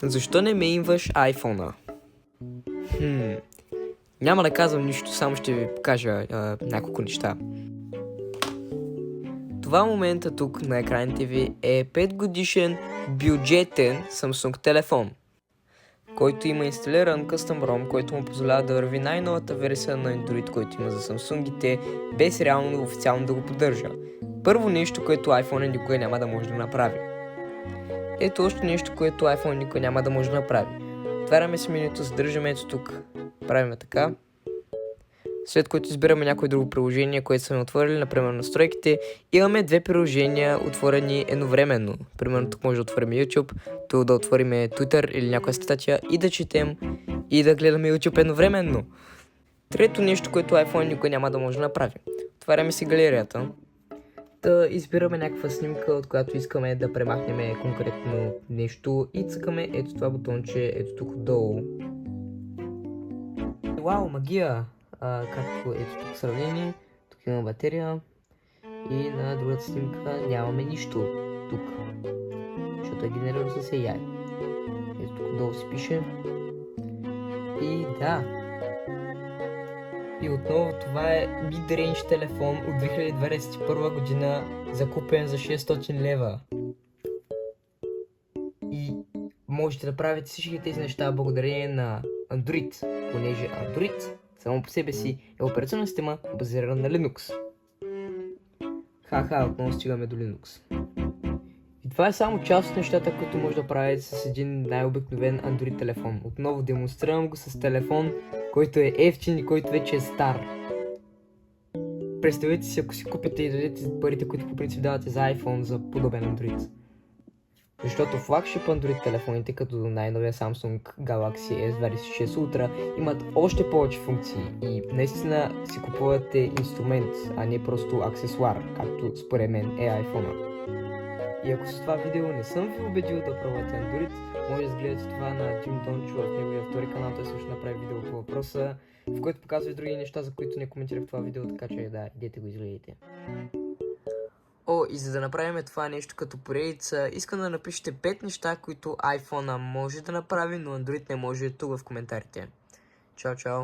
Защо не ме имваш iPhone-а? Няма да казвам нищо, само ще ви покажа няколко неща. Това момента тук на екраните ви е 5 годишен бюджетен Samsung телефон, който има инсталиран Custom ROM, който му позволява да върви най-новата версия на Android, който има за Samsung-ите, без реално официално да го поддържа. Първо нещо, което iPhone никога няма да може да направи. Ето още нещо, което iPhone никога няма да може да направи. Отваряме си менюто, задържаме ето тук. Правим така. След което избираме някое друго приложение, което сме отворили, например настройките. Имаме две приложения отворени едновременно. Примерно тук може да отворим YouTube, тук да отворим Twitter или някоя статия и да четем и да гледаме YouTube едновременно. Трето нещо, което iPhone никога няма да може да направи. Отваряме си галерията. Да избираме някаква снимка, от която искаме да премахнем конкретно нещо и цъкаме ето това бутонче, ето тук отдолу. Вау, магия! Както ето тук сравнение, тук има батерия и на другата снимка нямаме нищо тук, защото е генерирано с AI. Ето тук долу си пише и да. И отново това е mid-range телефон от 2021 година, закупен за 600 лева. И можете да правите всички тези неща благодарение на Android, понеже Android само по себе си е операционна система, базирана на Linux. Отново стигаме до Linux. И това е само част от нещата, които може да правите с един най-обикновен Android телефон. Отново демонстрирам го с телефон, който е евтин и който вече е стар. Представете си, ако си купите и дадете парите, които по принцип давате за iPhone, за подобен Android. Защото флагшип Android телефоните, като най-новия Samsung Galaxy S26 Ultra, имат още повече функции и наистина си купувате инструмент, а не просто аксесуар, както според мен е iPhone-а. И ако с това видео не съм ви убедил да пробвате Android, може да гледате това на Тим Дончо в неговия втори канал, той също направи видео по въпроса, в който показва и други неща, за които не коментирах в това видео, така че да, идете го изгледайте. И за да направим това нещо като поредица, искам да напишете 5 неща, които iPhone-а може да направи, но Android не може, тук в коментарите. Чао, чао!